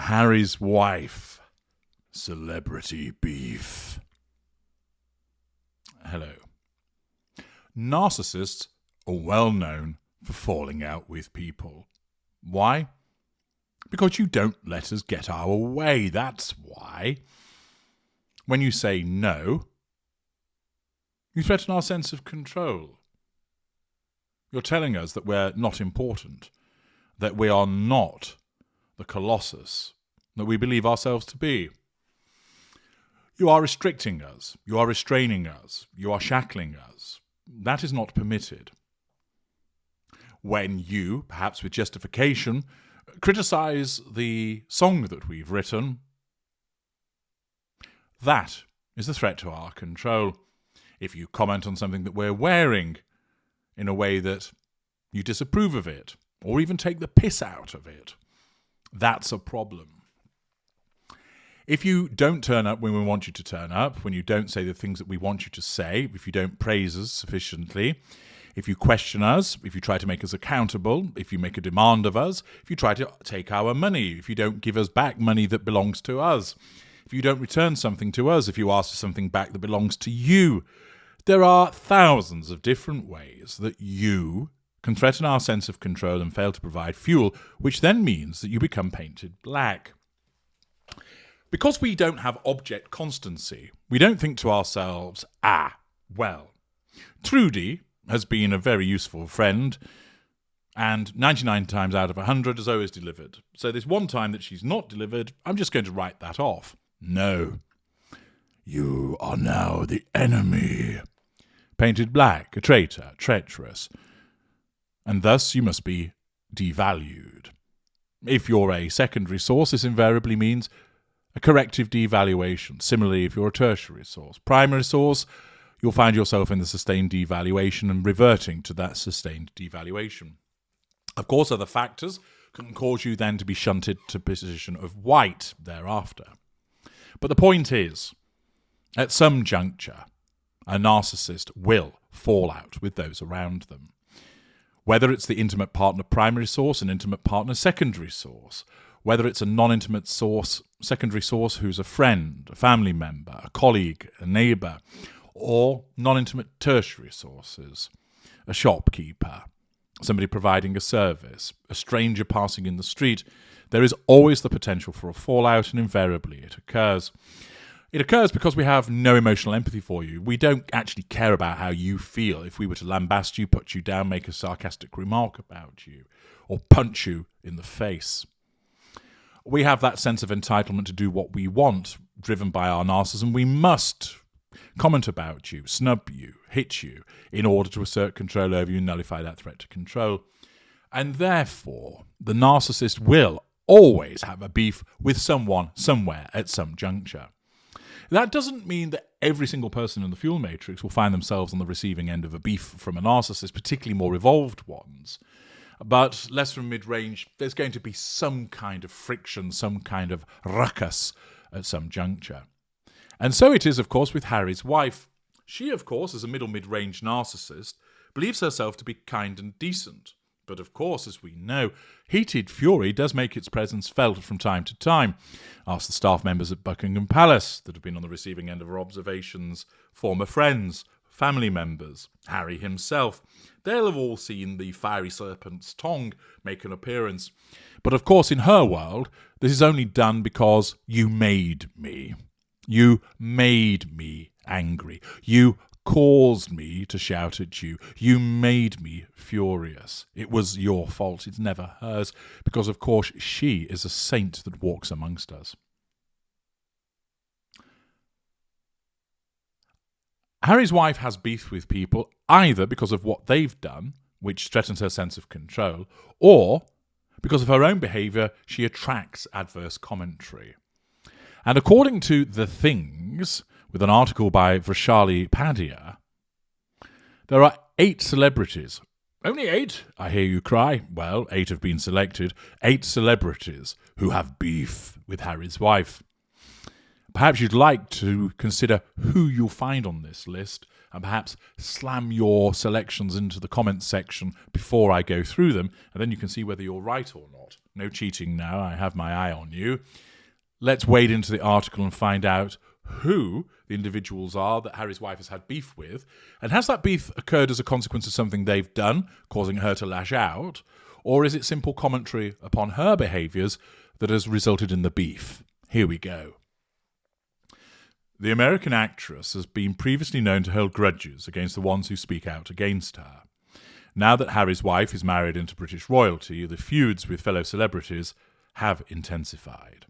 Harry's wife. Celebrity beef. Hello. Narcissists are well known for falling out with people. Why? Because you don't let us get our way, that's why. When you say no, you threaten our sense of control. You're telling us that we're not important, that we are not the colossus that we believe ourselves to be. You are restricting us, you are restraining us, you are shackling us. That is not permitted. When you, perhaps with justification, criticise the song that we've written, that is a threat to our control. If you comment on something that we're wearing in a way that you disapprove of it, or even take the piss out of it, that's a problem. If you don't turn up when we want you to turn up, when you don't say the things that we want you to say, if you don't praise us sufficiently, if you question us, if you try to make us accountable, if you make a demand of us, if you try to take our money, if you don't give us back money that belongs to us, if you don't return something to us, if you ask for something back that belongs to you, there are thousands of different ways that you can threaten our sense of control and fail to provide fuel, which then means that you become painted black. Because we don't have object constancy, we don't think to ourselves, well, Trudy has been a very useful friend, and 99 times out of 100 has always delivered. So this one time that she's not delivered, I'm just going to write that off. No. You are now the enemy. Painted black, a traitor, treacherous. And thus you must be devalued. If you're a secondary source, this invariably means a corrective devaluation. Similarly, if you're a tertiary source. Primary source, you'll find yourself in the sustained devaluation and reverting to that sustained devaluation. Of course, other factors can cause you then to be shunted to a position of white thereafter. But the point is, at some juncture, a narcissist will fall out with those around them. Whether it's the intimate partner primary source, an intimate partner secondary source, whether it's a non-intimate source, secondary source who's a friend, a family member, a colleague, a neighbour, or non-intimate tertiary sources, a shopkeeper, somebody providing a service, a stranger passing in the street, there is always the potential for a fallout, and invariably it occurs. It occurs because we have no emotional empathy for you. We don't actually care about how you feel if we were to lambast you, put you down, make a sarcastic remark about you, or punch you in the face. We have that sense of entitlement to do what we want, driven by our narcissism. We must comment about you, snub you, hit you, in order to assert control over you and nullify that threat to control. And therefore, the narcissist will always have a beef with someone, somewhere, at some juncture. That doesn't mean that every single person in the fuel matrix will find themselves on the receiving end of a beef from a narcissist, particularly more evolved ones. But less from mid-range, there's going to be some kind of friction, some kind of ruckus at some juncture. And so it is, of course, with Harry's wife. She, of course, as a mid-range narcissist, believes herself to be kind and decent. But, of course, as we know, heated fury does make its presence felt from time to time. Ask the staff members at Buckingham Palace that have been on the receiving end of her observations, former friends, family members, Harry himself. They'll have all seen the fiery serpent's tongue make an appearance. But, of course, in her world, this is only done because you made me. You made me angry. You caused me to shout at you. You made me furious. It was your fault. It's never hers. Because, of course, she is a saint that walks amongst us. Harry's wife has beef with people either because of what they've done, which threatens her sense of control, or because of her own behaviour, she attracts adverse commentary. And according to The Things, with an article by Vrishali Padhya, there are 8 celebrities. Only 8, I hear you cry. Well, 8 have been selected. 8 celebrities who have beef with Harry's wife. Perhaps you'd like to consider who you'll find on this list and perhaps slam your selections into the comments section before I go through them, and then you can see whether you're right or not. No cheating now, I have my eye on you. Let's wade into the article and find out who the individuals are that Harry's wife has had beef with, and has that beef occurred as a consequence of something they've done, causing her to lash out, or is it simple commentary upon her behaviours that has resulted in the beef? Here we go. The American actress has been previously known to hold grudges against the ones who speak out against her. Now that Harry's wife is married into British royalty, the feuds with fellow celebrities have intensified.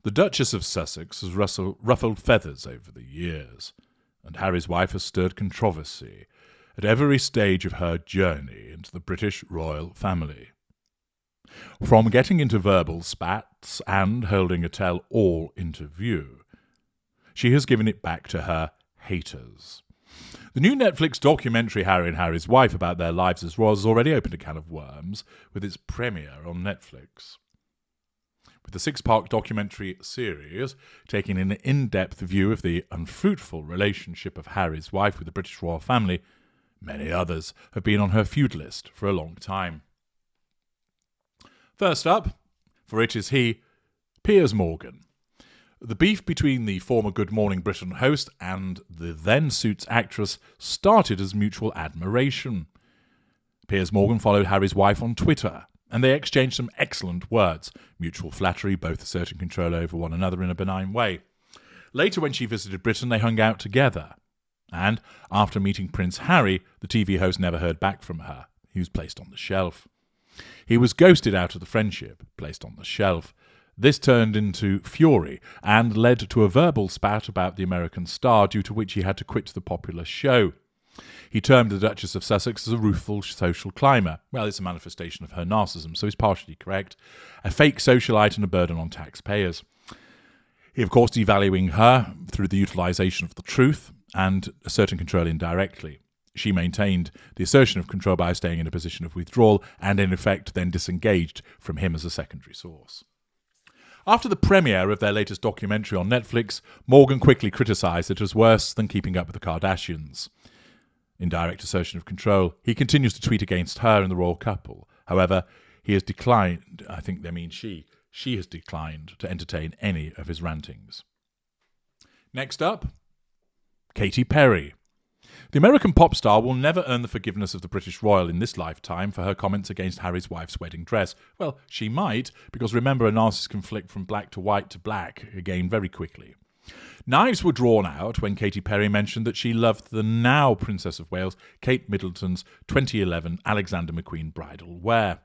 The Duchess of Sussex has ruffled feathers over the years, and Harry's wife has stirred controversy at every stage of her journey into the British royal family. From getting into verbal spats and holding a tell-all interview, she has given it back to her haters. The new Netflix documentary Harry and Harry's Wife about their lives as royals has already opened a can of worms with its premiere on Netflix. With the 6-part documentary series taking an in-depth view of the unfruitful relationship of Harry's wife with the British royal family, many others have been on her feud list for a long time. First up, for it is he, Piers Morgan. The beef between the former Good Morning Britain host and the then Suits actress started as mutual admiration. Piers Morgan followed Harry's wife on Twitter, and they exchanged some excellent words, mutual flattery, both asserting control over one another in a benign way. Later, when she visited Britain, they hung out together. And after meeting Prince Harry, the TV host never heard back from her. He was placed on the shelf. He was ghosted out of the friendship, placed on the shelf. This turned into fury and led to a verbal spat about the American star, due to which he had to quit the popular show. He termed the Duchess of Sussex as a rueful social climber. Well, it's a manifestation of her narcissism, so he's partially correct. A fake socialite and a burden on taxpayers. He, of course, devaluing her through the utilisation of the truth and asserting control indirectly. She maintained the assertion of control by staying in a position of withdrawal and, in effect, then disengaged from him as a secondary source. After the premiere of their latest documentary on Netflix, Morgan quickly criticised it as worse than Keeping Up with the Kardashians. In direct assertion of control, he continues to tweet against her and the royal couple. However, he has declined, I think they mean she has declined to entertain any of his rantings. Next up, Katy Perry. The American pop star will never earn the forgiveness of the British royal in this lifetime for her comments against Harry's wife's wedding dress. Well, she might, because remember, a narcissist can flick from black to white to black again very quickly. Knives were drawn out when Katy Perry mentioned that she loved the now Princess of Wales, Kate Middleton's 2011 Alexander McQueen bridal wear.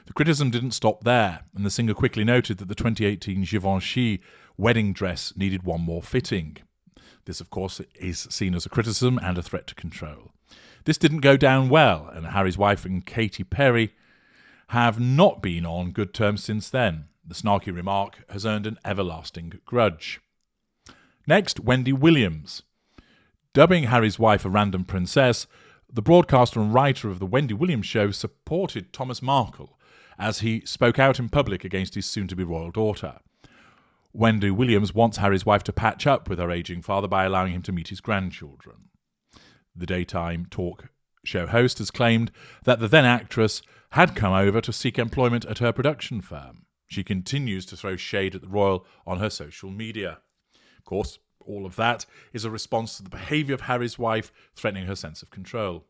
The criticism didn't stop there, and the singer quickly noted that the 2018 Givenchy wedding dress needed one more fitting. This, of course, is seen as a criticism and a threat to control. This didn't go down well, and Harry's wife and Katy Perry have not been on good terms since then. The snarky remark has earned an everlasting grudge. Next, Wendy Williams. Dubbing Harry's wife a random princess, the broadcaster and writer of The Wendy Williams Show supported Thomas Markle as he spoke out in public against his soon-to-be royal daughter. Wendy Williams wants Harry's wife to patch up with her ageing father by allowing him to meet his grandchildren. The daytime talk show host has claimed that the then actress had come over to seek employment at her production firm. She continues to throw shade at the royal on her social media. Of course, all of that is a response to the behaviour of Harry's wife threatening her sense of control.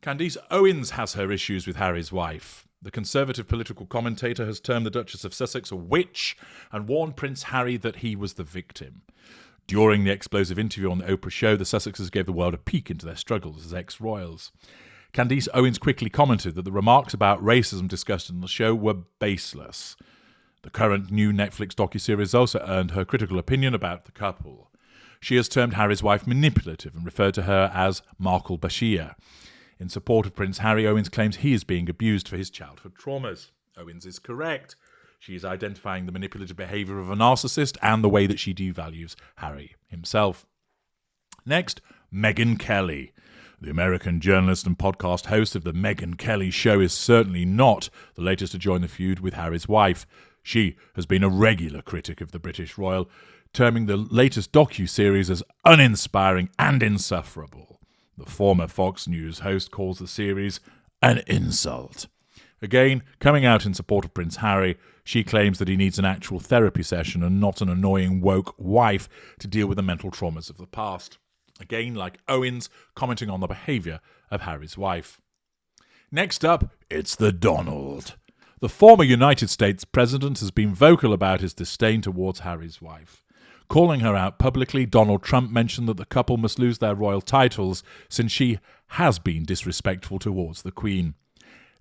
Candice Owens has her issues with Harry's wife. The Conservative political commentator has termed the Duchess of Sussex a witch and warned Prince Harry that he was the victim. During the explosive interview on the Oprah show, the Sussexes gave the world a peek into their struggles as ex-royals. Candice Owens quickly commented that the remarks about racism discussed in the show were baseless. The current new Netflix docuseries also earned her critical opinion about the couple. She has termed Harry's wife manipulative and referred to her as Markle Bashir. In support of Prince Harry, Owens claims he is being abused for his childhood traumas. Owens is correct. She is identifying the manipulative behaviour of a narcissist and the way that she devalues Harry himself. Next, Meghan Kelly. The American journalist and podcast host of The Meghan Kelly Show is certainly not the latest to join the feud with Harry's wife. She has been a regular critic of the British royal, terming the latest docu-series as uninspiring and insufferable. The former Fox News host calls the series an insult. Again, coming out in support of Prince Harry, she claims that he needs an actual therapy session and not an annoying woke wife to deal with the mental traumas of the past. Again, like Owens, commenting on the behaviour of Harry's wife. Next up, it's the Donald. The former United States president has been vocal about his disdain towards Harry's wife. Calling her out publicly, Donald Trump mentioned that the couple must lose their royal titles since she has been disrespectful towards the Queen.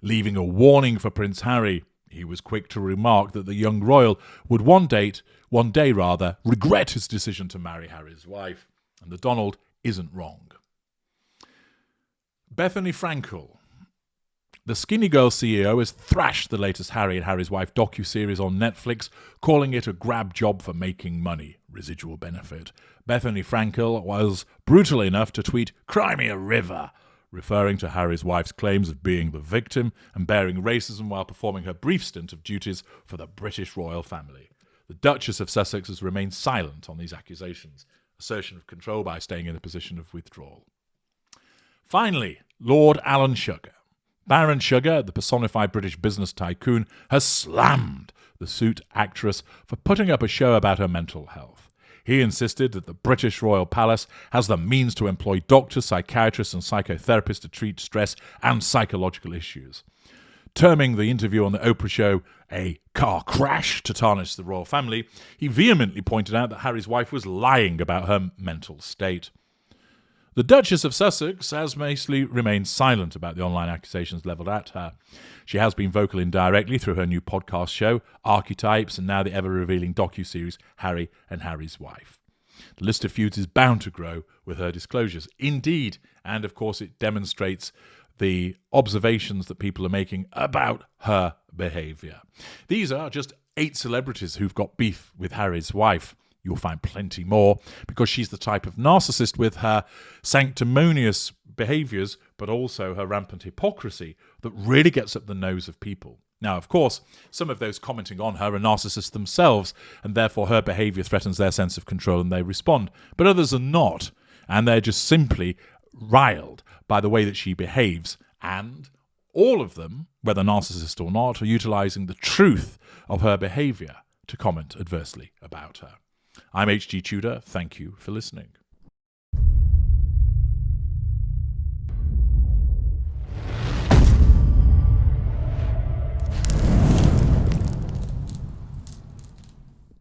Leaving a warning for Prince Harry, he was quick to remark that the young royal would one day regret his decision to marry Harry's wife. And the Donald isn't wrong. Bethany Frankel. The Skinny Girl CEO has thrashed the latest Harry and Harry's wife docuseries on Netflix, calling it a grab job for making money, residual benefit. Bethany Frankel was brutal enough to tweet, "Cry me a river," referring to Harry's wife's claims of being the victim and bearing racism while performing her brief stint of duties for the British royal family. The Duchess of Sussex has remained silent on these accusations, assertion of control by staying in a position of withdrawal. Finally, Lord Alan Sugar. Baron Sugar, the personified British business tycoon, has slammed the Suit actress for putting up a show about her mental health. He insisted that the British Royal Palace has the means to employ doctors, psychiatrists and psychotherapists to treat stress and psychological issues. Terming the interview on the Oprah show a car crash to tarnish the royal family, he vehemently pointed out that Harry's wife was lying about her mental state. The Duchess of Sussex has mostly remained silent about the online accusations levelled at her. She has been vocal indirectly through her new podcast show, Archetypes, and now the ever-revealing docuseries Harry and Harry's Wife. The list of feuds is bound to grow with her disclosures. Indeed, and of course it demonstrates the observations that people are making about her behaviour. These are just 8 celebrities who've got beef with Harry's wife. You'll find plenty more, because she's the type of narcissist with her sanctimonious behaviours, but also her rampant hypocrisy, that really gets up the nose of people. Now, of course, some of those commenting on her are narcissists themselves, and therefore her behaviour threatens their sense of control and they respond. But others are not, and they're just simply riled by the way that she behaves. And all of them, whether narcissist or not, are utilising the truth of her behaviour to comment adversely about her. I'm H.G. Tudor. Thank you for listening.